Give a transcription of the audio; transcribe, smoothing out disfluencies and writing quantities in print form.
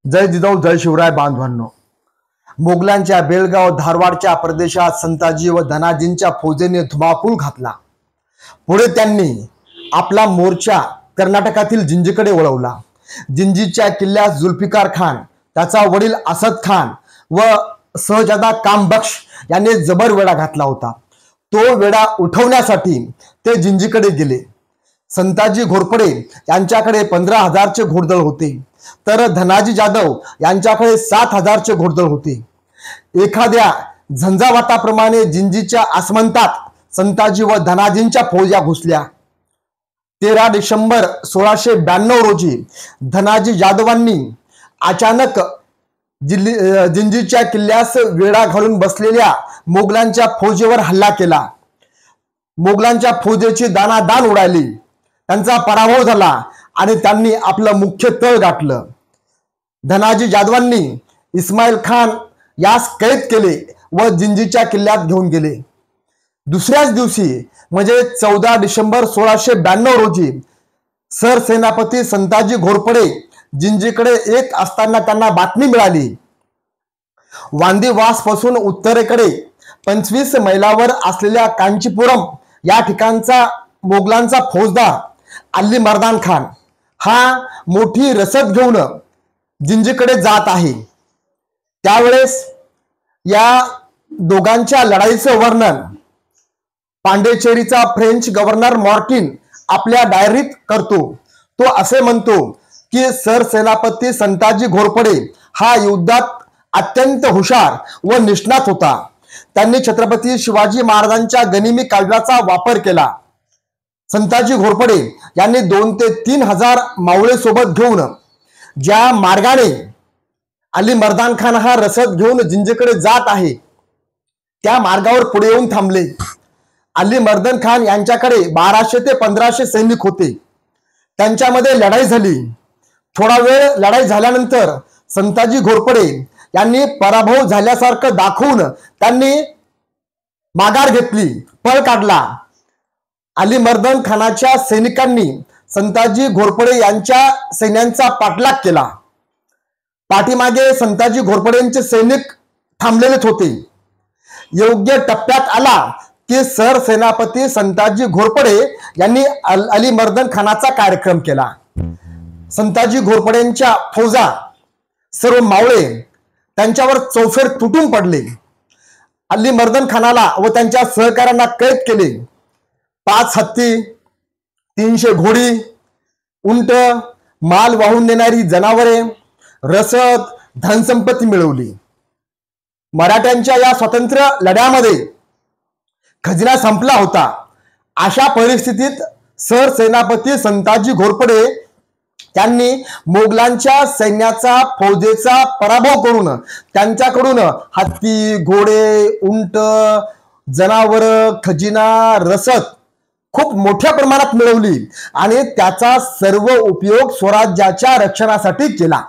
जय जिजाऊ जय शिवराय बांधवांनो, मोगलांच्या बेळगाव धारवाडच्या प्रदेशात संताजी व धनाजींच्या फौजेने धुमाकूळ घातला। पुढे त्यांनी आपला मोर्चा कर्नाटकातील जिंजीकडे वळवला। जिंजीच्या किल्ल्यात जुल्फिकार खान, त्याचा वडील असद खान व सहजादा कामबख्श यांनी जबर वेढा घातला होता। तो वेढा उठवण्यासाठी ते जिंजीकडे गेले। संताजी घोरपडे यांच्याकडे 15,000चे घोडदळ होते, तर धनाजी जाधव यांच्याकडे 7,000चे घोडदळ होते। एखाद्या झंझावाताप्रमाणे जिंजीच्या आसमंतात संताजी व धनाजींच्या फौजा घुसल्या। 13 डिसेंबर 1692 रोजी धनाजी जाधवांनी अचानक जिंजीच्या किल्ल्यास वेढा घालून बसलेल्या मोगलांच्या फौजेवर हल्ला केला। मोगलांच्या फौजेची दानादान उडाली, त्यांचा पराभव झाला आणि त्यांनी आपलं मुख्य तळ गाठलं। धनाजी जाधवांनी इस्माईल खान यास कैद केले व जिंजीच्या किल्ल्यात घेऊन गेले। दुसऱ्याच दिवशी म्हणजे 14 डिसेंबर 1692 रोजी सरसेनापती संताजी घोरपडे जिंजीकडे येत असताना त्यांना बातमी मिळाली। वांदिवास पासून उत्तरेकडे 25 मैलावर असलेल्या कांचीपुरम या ठिकाणचा मोगलांचा फौजदार अल्ली मर्दान खान हा मोठी रसद घेऊन जिंजीकडे जात आहे। त्यावेळेस या दोघांच्या लढाईचं वर्णन पांडेचेरीचा फ्रेंच गव्हर्नर मॉर्टिन आपल्या डायरीत करतो। तो असे म्हणतो की सरसेनापती संताजी घोरपडे हा युद्धात अत्यंत हुशार व निष्णात होता। त्यांनी छत्रपती शिवाजी महाराजांच्या गनिमी काव्याचा वापर केला। संताजी घोरपडे यांनी 2 ते 3 हजार मावळे सोबत घेऊन ज्या मार्गाने अली मर्दान खान हा रसद घेऊन जिंजीकडे जात आहे त्या मार्गावर पुढे येऊन थांबले। अली मर्दान खान यांच्याकडे 1200 ते 1500 सैनिक होते। त्यांच्यामध्ये लढाई झाली। थोडा वेळ लढाई झाल्यानंतर संताजी घोरपडे यांनी पराभव झाल्यासारखं दाखवून त्यांनी माघार घेतली, पळ काढला। अली मर्दान खानाच्या सैनिकांनी संताजी घोरपडे यांच्या सैन्यांचा पाठलाग केला। पाठीमागे संताजी घोरपडेंचे सैनिक थांबलेलेच होते। योग्य टप्प्यात आला की सरसेनापती संताजी घोरपडे यांनी अली मर्दान खानाचा कार्यक्रम केला। संताजी घोरपडेंच्या फौजा सर्व मावळे त्यांच्यावर चौफेर तुटून पडले। अली मर्दान खानाला व त्यांच्या सहकाऱ्यांना कैद केले। 5 हत्ती, 300 घोडी, उंट, माल वाहून नेणारी जनावरे, रसद, धनसंपत्ती मिळवली। मराठ्यांच्या या स्वातंत्र्य लढ्यामध्ये खजिना संपला होता। अशा परिस्थितीत सरसेनापती संताजी घोरपडे त्यांनी मोगलांच्या सैन्याचा फौजेचा पराभव करून त्यांच्याकडून हत्ती, घोडे, उंट, जनावर, खजिना, रसद खूप मोठ्या प्रमाणात मिळवली आणि त्याचा सर्व उपयोग स्वराज्याच्या रक्षणासाठी केला।